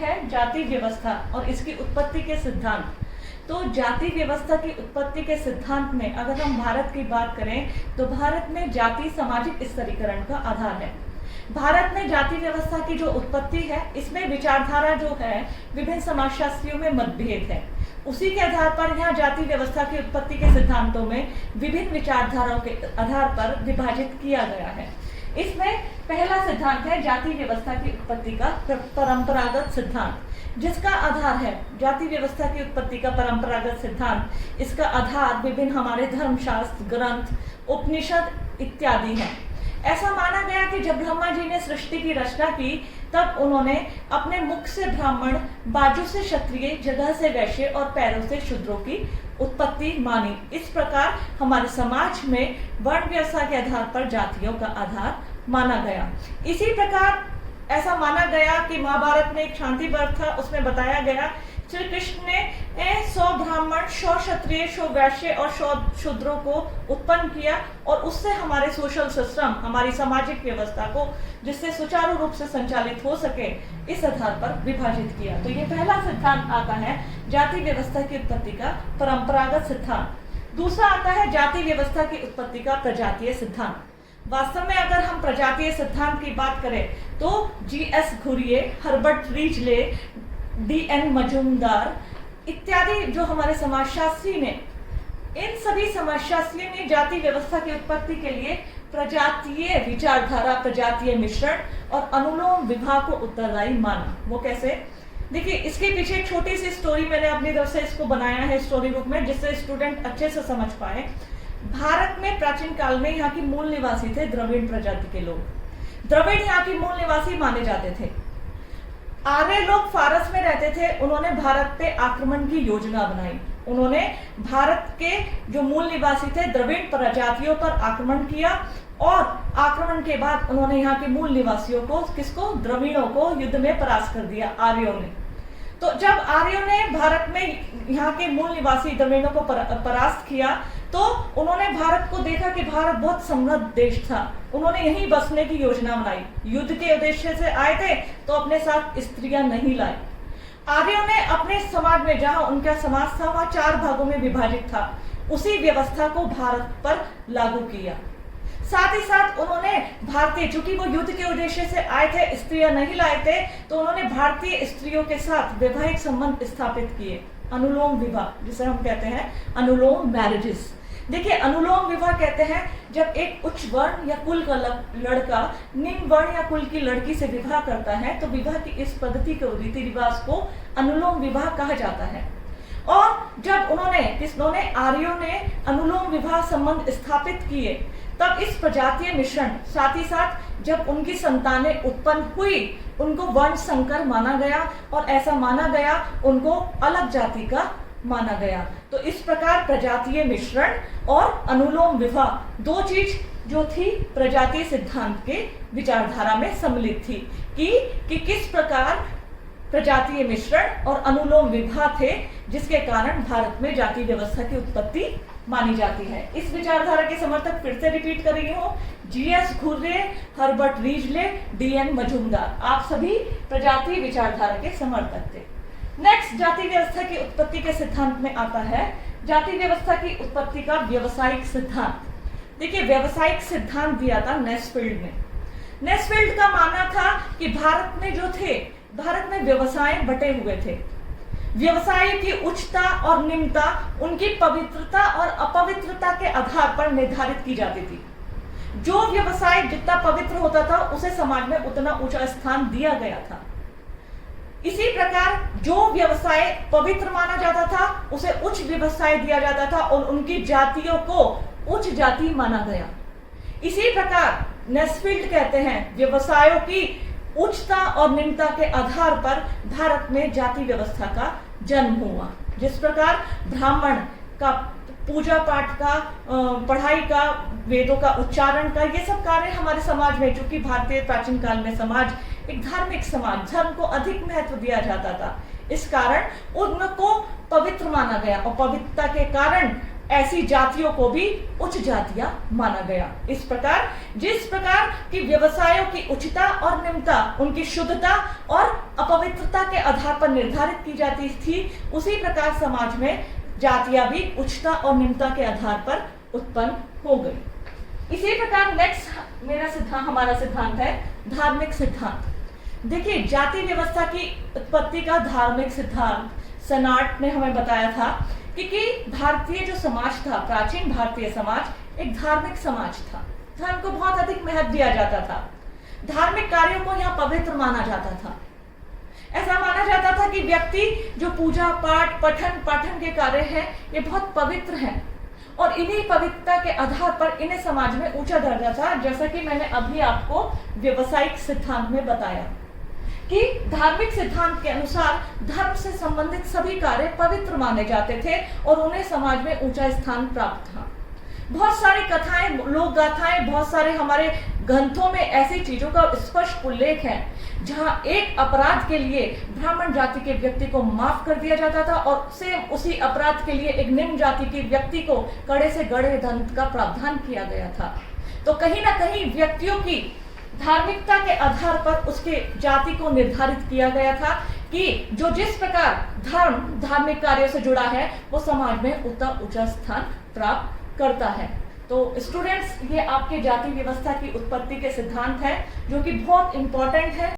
है जाति व्यवस्था और इसकी उत्पत्ति के सिद्धांत। तो जाति व्यवस्था की उत्पत्ति के सिद्धांत में अगर हम भारत की बात करें तो भारत में जाति सामाजिक स्तरीकरण का आधार है। भारत में जाति व्यवस्था की जो उत्पत्ति है इसमें विचारधारा जो है विभिन्न समाजशास्त्रियों में मतभेद है। उसी के आधार पर यहाँ जाति व्यवस्था की उत्पत्ति के सिद्धांतों में विभिन्न विचारधाराओं के आधार पर विभाजित किया गया है। इसमें पहला सिद्धांत है जाति व्यवस्था की उत्पत्ति का परंपरागत सिद्धांत, जिसका आधार है जाति व्यवस्था की उत्पत्ति का परंपरागत सिद्धांत। इसका आधार विभिन्न हमारे धर्मशास्त्र, ग्रंथ, उपनिषद इत्यादि हैं। ऐसा माना गया कि जब ब्रह्मा जी ने सृष्टि की रचना की तब उन्होंने अपने मुख से ब्राह्मण, बाजू से क्षत्रिय, जगह से वैश्य और पैरों से शूद्रों की उत्पत्ति मानी। इस प्रकार हमारे समाज में वर्ण व्यवस्था के आधार पर जातियों का आधार माना गया। इसी प्रकार ऐसा माना गया कि महाभारत में एक शांति पर्व था, उसमें बताया गया श्री कृष्ण ने 100 ब्राह्मण, 100 क्षत्रिय, 100 वैश्य और 100 शूद्रों को उत्पन्न किया और उससे हमारे सोशल सिस्टम, हमारी सामाजिक व्यवस्था को जिससे सुचारू रूप से संचालित हो सके, इस आधार पर विभाजित किया। तो ये पहला सिद्धांत आता है जाति व्यवस्था की उत्पत्ति का परंपरागत सिद्धांत। दूसरा आता है जाति व्यवस्था की उत्पत्ति का प्रजातीय सिद्धांत। वास्तव में अगर हम प्रजातीय सिद्धांत की बात करें तो G S. Ghurye, Herbert Risley, D N. Majumdar इत्यादि जो हमारे समाजशास्त्री ने, इन सभी समाजशास्त्रियों ने जाति व्यवस्था की उत्पत्ति के लिए प्रजातीय विचारधारा, प्रजातीय मिश्रण और अनुलोम विवाह को उत्तरदायी माना। वो कैसे? देखिए, इसके पीछे एक छोटी सी स्टोरी मैंने अपनी तरफ से इसको बनाया है स्टोरी बुक में, जिससे स्टूडेंट अच्छे से समझ पाए। भारत में प्राचीन काल में यहाँ की मूल निवासी थे द्रविड़ प्रजाति के लोग। द्रविड़ यहाँ की मूल निवासी माने जाते थे। आर्य लोग फारस में रहते थे। उन्होंने भारत पे आक्रमण की योजना बनाई। उन्होंने भारत के जो मूल निवासी थे द्रविड़ प्रजातियों पर आक्रमण किया और आक्रमण के बाद उन्होंने यहाँ के मूल निवासियों को, किसको? द्रविड़ों को युद्ध में परास्त कर दिया आर्यों ने। तो जब आर्यों ने भारत में यहाँ के मूल निवासी द्रविड़ों को परास्त किया तो उन्होंने भारत को देखा कि भारत बहुत समृद्ध देश था। उन्होंने यहीं बसने की योजना बनाई। युद्ध के उद्देश्य से आए थे तो अपने साथ स्त्रियां नहीं लाए। आर्यों ने अपने समाज में, जहां उनका समाज था वहां 4 भागों में विभाजित था, उसी व्यवस्था को भारत पर लागू किया। साथ ही साथ उन्होंने भारतीय, चूंकि वो युद्ध के उद्देश्य से आए थे, स्त्रियां नहीं लाए थे, तो उन्होंने भारतीय स्त्रियों के साथ वैवाहिक संबंध स्थापित किए। अनुलोम विवाह, जिसे हम कहते हैं अनुलोम मैरिजेस। देखिए, अनुलोम विवाह कहते हैं जब एक उच्च वर्ण या कुल का लड़का निम्न वर्ण या कुल की लड़की से विवाह करता है तो विवाह की इस पद्धति को, रीति रिवाज को अनुलोम विवाह कहा जाता है। और जब उन्होंने आर्यों ने अनुलोम विवाह संबंध स्थापित किए तब इस प्रजातीय मिश्रण, साथ ही साथ जब उनकी संतानें उत्पन्न हुई उनको वर्ण संकर माना गया और ऐसा माना गया उनको अलग जाति का माना गया। तो इस प्रकार प्रजातीय मिश्रण और अनुलोम विवाह 2 चीज जो थी प्रजातीय सिद्धांत के विचारधारा में सम्मिलित थी कि किस प्रकार प्रजातीय मिश्रण और अनुलोम विवाह थे, जिसके कारण भारत में जाति व्यवस्था की उत्पत्ति मानी जाती है। इस विचारधारा के समर्थक फिर से रिपीट कर रही हूँ, G S. Ghurye, Herbert Risley, D N. Majumdar, आप सभी प्रजातीय विचारधारा के समर्थक थे। नेक्स्ट, जाति व्यवस्था की उत्पत्ति के सिद्धांत में आता है जाति व्यवस्था की उत्पत्ति का व्यवसायिक सिद्धांत। देखिए, व्यवसायिक सिद्धांत दिया था नेस्फील्ड ने। नेस्फील्ड का मानना था कि भारत में व्यवसाय बटे हुए थे। व्यवसाय की उच्चता और निम्नता उनकी पवित्रता और अपवित्रता के आधार पर निर्धारित की जाती थी। जो व्यवसाय जितना पवित्र होता था उसे समाज में उतना ऊंचा स्थान दिया गया था। इसी प्रकार जो व्यवसाय पवित्र माना जाता था उसे उच्च व्यवसाय दिया जाता था और उनकी जातियों को उच्च जाति माना गया। इसी प्रकार नेस्फील्ड कहते हैं व्यवसायों की उच्चता और निम्नता के आधार पर भारत में जाति व्यवस्था का जन्म हुआ। जिस प्रकार ब्राह्मण का पूजा पाठ का, पढ़ाई का, वेदों का उच्चारण का, ये सब कार्य हमारे समाज में, चूंकि भारतीय प्राचीन काल में समाज एक धार्मिक समाज, धर्म को अधिक महत्व दिया जाता था, इस कारण उनको पवित्र माना गया और पवित्रता के कारण ऐसी जातियों को भी उच्च जातियां माना गया। इस प्रकार जिस प्रकार की व्यवसायों की उच्चता और निम्नता उनकी शुद्धता और अपवित्रता के आधार पर निर्धारित की जाती थी, उसी प्रकार समाज में जातियां भी उच्चता और निम्नता के आधार पर उत्पन्न हो गई। इसी प्रकार नेक्स्ट हमारा सिद्धांत है धार्मिक सिद्धांत। देखिए, जाति व्यवस्था की उत्पत्ति का धार्मिक सिद्धांत सेनाट ने हमें बताया था कि भारतीय जो समाज था, प्राचीन भारतीय समाज एक धार्मिक समाज था। धर्म को बहुत अधिक महत्व दिया जाता था। धार्मिक कार्यों को यहाँ पवित्र माना जाता था। ऐसा माना जाता था कि व्यक्ति जो पूजा पाठ पठन पाठन के कार्य हैं, ये बहुत पवित्र हैं और इन्हीं पवित्रता के आधार पर इन्हें समाज में ऊंचा दर्जा था। जैसा कि मैंने अभी आपको व्यवसायिक सिद्धांत में बताया कि धार्मिक सिद्धांत के अनुसार धर्म से संबंधित सभी कार्य पवित्र माने जाते थे और उन्हें समाज में ऊंचा स्थान प्राप्त था। बहुत सारी कथाएं, लोक गाथाएं, बहुत सारे हमारे ग्रंथों में ऐसी चीजों का स्पष्ट उल्लेख है जहां एक अपराध के लिए ब्राह्मण जाति के व्यक्ति को माफ कर दिया जाता था और सेम उसी अपराध के लिए एक निम्न जाति के व्यक्ति को कड़े से कड़े दंड का प्रावधान किया गया था। तो कहीं ना कहीं व्यक्तियों की धार्मिकता के आधार पर उसके जाति को निर्धारित किया गया था कि जो जिस प्रकार धार्मिक कार्यों से जुड़ा है वो समाज में उतना ऊंचा स्थान प्राप्त करता है। तो स्टूडेंट्स, ये आपके जाति व्यवस्था की उत्पत्ति के सिद्धांत है जो कि बहुत इंपॉर्टेंट है।